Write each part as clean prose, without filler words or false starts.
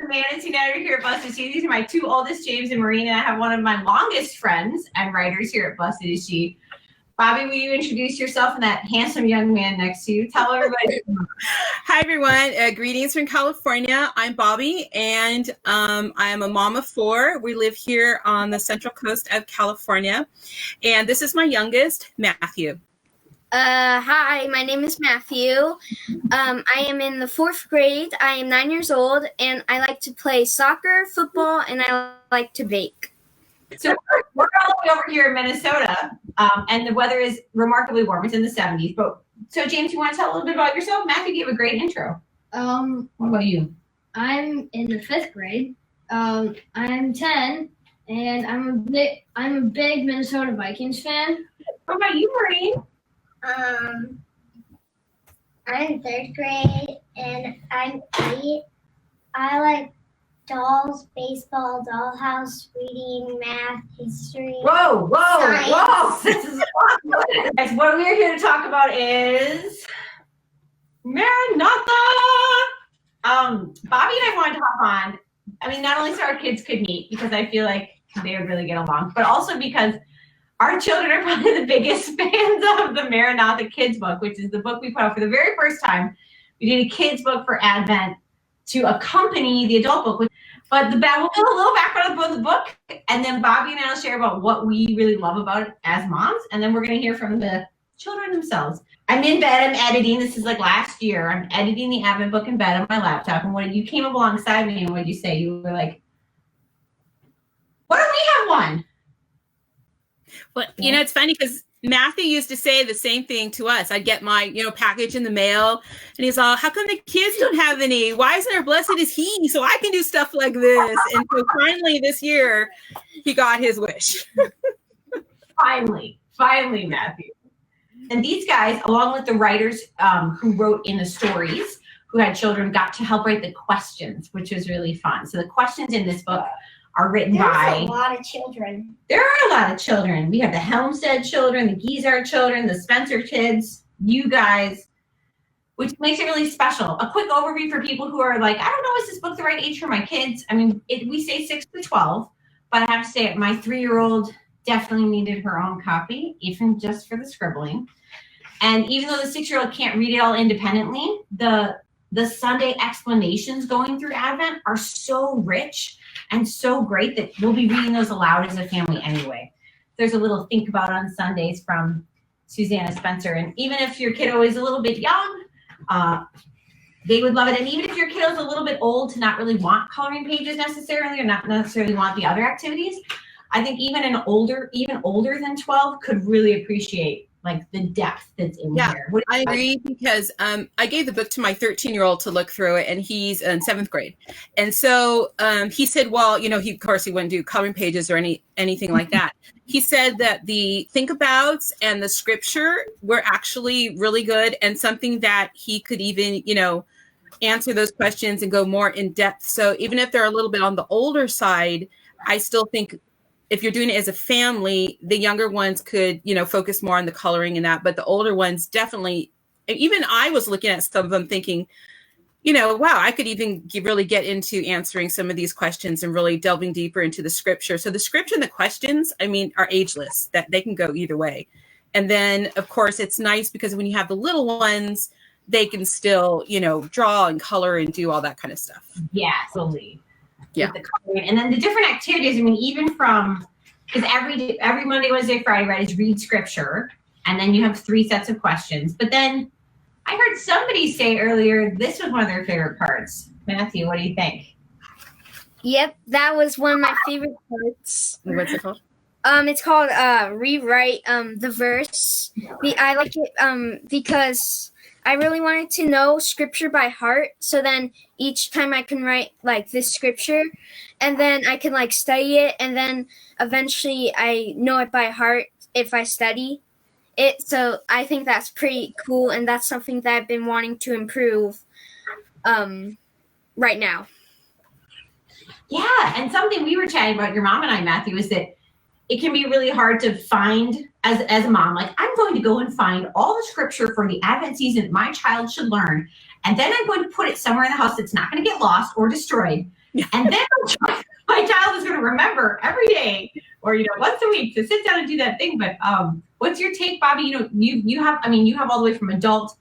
managing editor here at Busted She. These are my two oldest, James and Maureen, and I have one of my longest friends and writers here at Busted She. Bobby, will you introduce yourself and that handsome young man next to you? Tell everybody. Hi, everyone. Greetings from California. I'm Bobby, and I am a mom of four. We live here on the central coast of California, and this is my youngest, Matthew. Hi, my name is Matthew. I am in the 4th grade. I am 9 years old, and I like to play soccer, football, and I like to bake. So we're all the way over here in Minnesota, and the weather is remarkably warm. It's in the 70s. But so, James, you want to tell a little bit about yourself? Matthew gave a great intro. What about you? I'm in the 5th grade. I'm 10, and I'm a big Minnesota Vikings fan. What about you, Maureen? I'm 3rd grade, and I'm 8. I like dolls, baseball, dollhouse, reading, math, history. Whoa! Science. This is awesome. Guys, what we're here to talk about is Maranatha. Bobby and I wanted to hop on. I mean, not only so our kids could meet, because I feel like they would really get along, but also because our children are probably the biggest fans of the Maranatha Kids book, which is the book we put out for the very first time. We did a kids book for Advent to accompany the adult book. But we'll do a little background about the book, and then Bobby and I will share about what we really love about it as moms, and then we're going to hear from the children themselves. I'm in bed. I'm editing. This is like last year. I'm editing the Advent book in bed on my laptop, and when you came up alongside me, and what did you say? You were like, "Why don't we have one?" Well, it's funny because Matthew used to say the same thing to us. I'd get my, package in the mail, and he's all, how come the kids don't have any? Why isn't there blessed is he? So I can do stuff like this. And so finally this year, he got his wish. Finally, Matthew. And these guys, along with the writers who wrote in the stories, who had children, got to help write the questions, which was really fun. So the questions in this book are written by a lot of children. There are a lot of children. We have the Helmstead children, the Giesart children, the Spencer kids, you guys, which makes it really special. A quick overview for people who are like, I don't know, is this book the right age for my kids? I mean, we say 6 to 12, but I have to say my 3-year-old definitely needed her own copy, even just for the scribbling. And even though the 6-year-old can't read it all independently, the Sunday explanations going through Advent are so rich and so great that we'll be reading those aloud as a family anyway. There's a little think about on Sundays from Susanna Spencer. And even if your kiddo is a little bit young, they would love it. And even if your kiddo is a little bit old to not really want coloring pages necessarily, or not necessarily want the other activities, I think even older than 12 could really appreciate like the depth that's in there. I agree, because I gave the book to my 13-year-old to look through it, and he's in 7th grade. And so he said, well, he wouldn't do coloring pages or anything like that. He said that the think abouts and the scripture were actually really good, and something that he could even, answer those questions and go more in depth. So even if they're a little bit on the older side, I still think if you're doing it as a family, the younger ones could, focus more on the coloring and that, but the older ones definitely, even I was looking at some of them thinking, wow, I could even really get into answering some of these questions and really delving deeper into the scripture. So the scripture and the questions, are ageless, that they can go either way. And then of course it's nice because when you have the little ones, they can still, draw and color and do all that kind of stuff. Yeah, absolutely. Yeah. And then the different activities, even from, because every Monday, Wednesday, Friday, right, is read scripture, and then you have 3 sets of questions. But then I heard somebody say earlier, this was one of their favorite parts. Matthew, what do you think? Yep, that was one of my favorite parts. What's it called? It's called rewrite the verse. I like it because I really wanted to know scripture by heart. So then each time I can write like this scripture, and then I can like study it, and then eventually I know it by heart if I study it. So I think that's pretty cool, and that's something that I've been wanting to improve right now. Yeah, and something we were chatting about, your mom and I, Matthew, is that it can be really hard to find as a mom, like, I'm going to go and find all the scripture for the Advent season my child should learn, and then I'm going to put it somewhere in the house that's not going to get lost or destroyed. And then my child is going to remember every day or, once a week to sit down and do that thing. But what's your take, Bobby? You have all the way from adult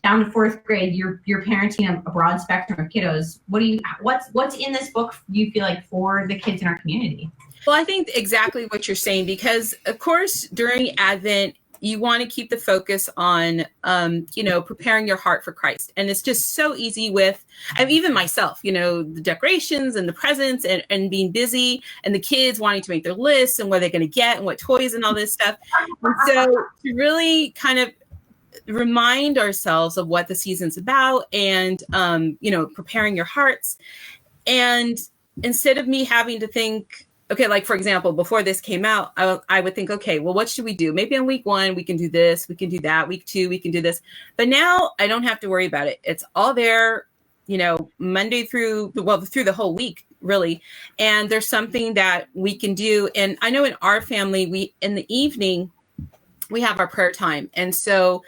down to fourth grade. You're parenting a broad spectrum of kiddos. What's in this book you feel like for the kids in our community? Well, I think exactly what you're saying, because of course, during Advent, you want to keep the focus on, preparing your heart for Christ. And it's just so easy with, even myself, the decorations and the presents and being busy and the kids wanting to make their lists and what they're going to get and what toys and all this stuff. And so to really kind of remind ourselves of what the season's about and, preparing your hearts. And instead of me having to think, okay, like for example, before this came out, I would think, okay, well, what should we do? Maybe on week 1, we can do this, we can do that. Week 2, we can do this. But now I don't have to worry about it. It's all there, Monday through the whole week, really. And there's something that we can do. And I know in our family, in the evening, we have our prayer time. And so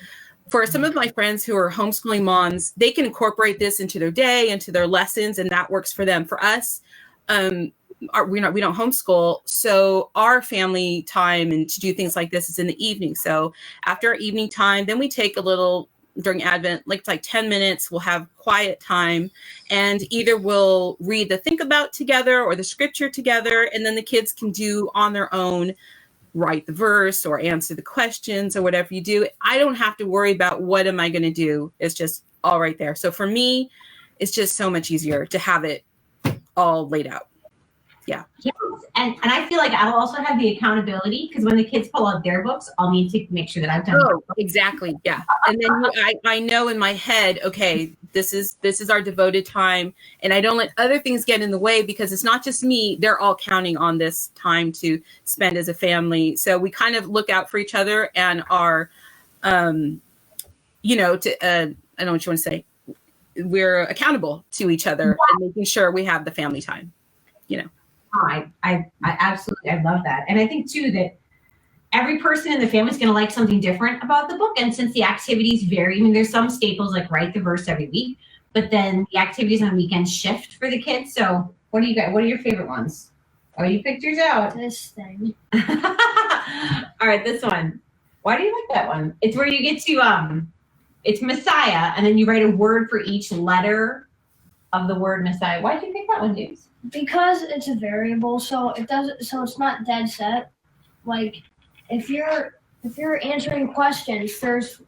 for some of my friends who are homeschooling moms, they can incorporate this into their day, into their lessons, and that works for them. For us, we don't homeschool, so our family time and to do things like this is in the evening. So after our evening time, then we take a little during Advent, like 10 minutes, we'll have quiet time, and either we'll read the think about together or the scripture together, and then the kids can do on their own, write the verse or answer the questions or whatever you do. I don't have to worry about what am I going to do. It's just all right there. So for me, it's just so much easier to have it all laid out. Yeah. Yes. And I feel like I'll also have the accountability, because when the kids pull out their books, I'll need to make sure that I've done it. Exactly. Yeah. And then I know in my head, okay, this is our devoted time, and I don't let other things get in the way, because it's not just me. They're all counting on this time to spend as a family. So we kind of look out for each other and are, I don't know what you want to say. We're accountable to each other and making sure we have the family time, Oh, I absolutely, I love that. And I think too that every person in the family is going to like something different about the book. And since the activities vary, there's some staples like write the verse every week, but then the activities on weekends shift for the kids. So what do you got? What are your favorite ones? Oh, you picked yours out. This thing. All right, this one. Why do you like that one? It's where you get to, it's Messiah, and then you write a word for each letter of the word Messiah. Why did you pick that one, James? Because it's a variable, so it's not dead set. Like if you're answering questions, there's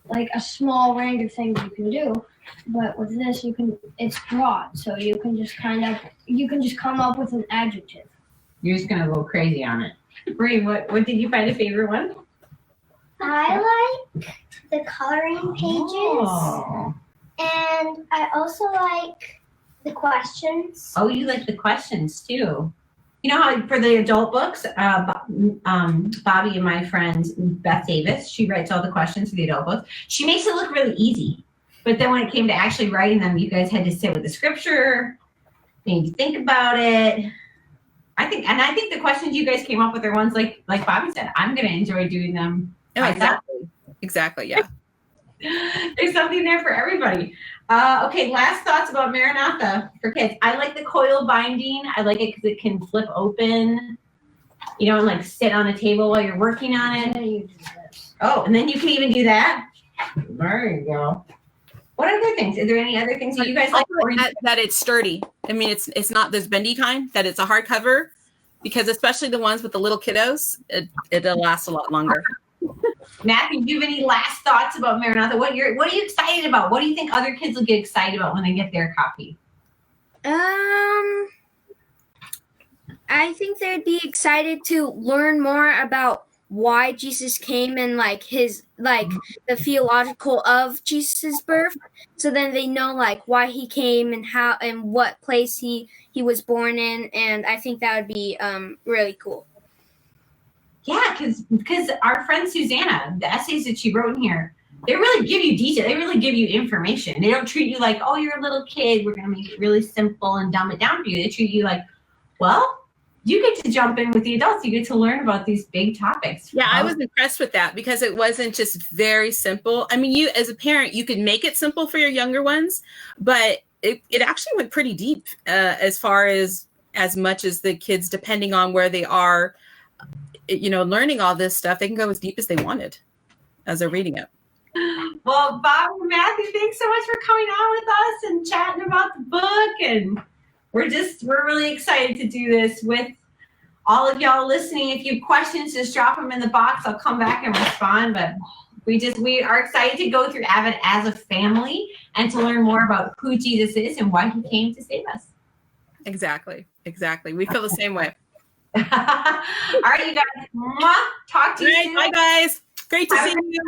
like a small range of things you can do. But with this, it's broad, so you can just come up with an adjective. You're just gonna go crazy on it. Bree, what did you find a favorite one? I like the coloring pages, and I also like the questions. Oh, you like the questions too. You know how for the adult books, Bobby and my friend Beth Davis, she writes all the questions for the adult books. She makes it look really easy. But then when it came to actually writing them, you guys had to sit with the scripture, maybe think about it. I think the questions you guys came up with are ones like Bobby said, I'm going to enjoy doing them. Oh, exactly. Yeah. There's something there for everybody. Okay, last thoughts about Maranatha for kids. I like the coil binding. I like it because it can flip open, and like sit on a table while you're working on it. And you do this. Oh, and then you can even do that. There you go. What other things? Is there any other things that you guys like? That it's sturdy. It's not this bendy kind, that it's a hardcover, because especially the ones with the little kiddos, it'll last a lot longer. Matthew, do you have any last thoughts about Maranatha? What are you excited about? What do you think other kids will get excited about when they get their copy? I think they'd be excited to learn more about why Jesus came and the theological of Jesus's birth. So then they know why he came and how and what place he was born in. And I think that would be really cool. Yeah, because our friend Susanna, the essays that she wrote in here, they really give you detail. They really give you information. They don't treat you like, oh, you're a little kid, we're going to make it really simple and dumb it down for you. They treat you like, well, you get to jump in with the adults. You get to learn about these big topics. Yeah, I was impressed with that because it wasn't just very simple. You as a parent, you could make it simple for your younger ones, but it actually went pretty deep as far as much as the kids, depending on where they are, learning all this stuff, they can go as deep as they wanted as they're reading it. Well, Bob and Matthew, thanks so much for coming on with us and chatting about the book. And we're really excited to do this with all of y'all listening. If you have questions, just drop them in the box. I'll come back and respond. But we are excited to go through Advent as a family and to learn more about who Jesus is and why he came to save us. Exactly. We feel the same way. All right, you guys. Talk to you soon. Bye, guys. Great to see you.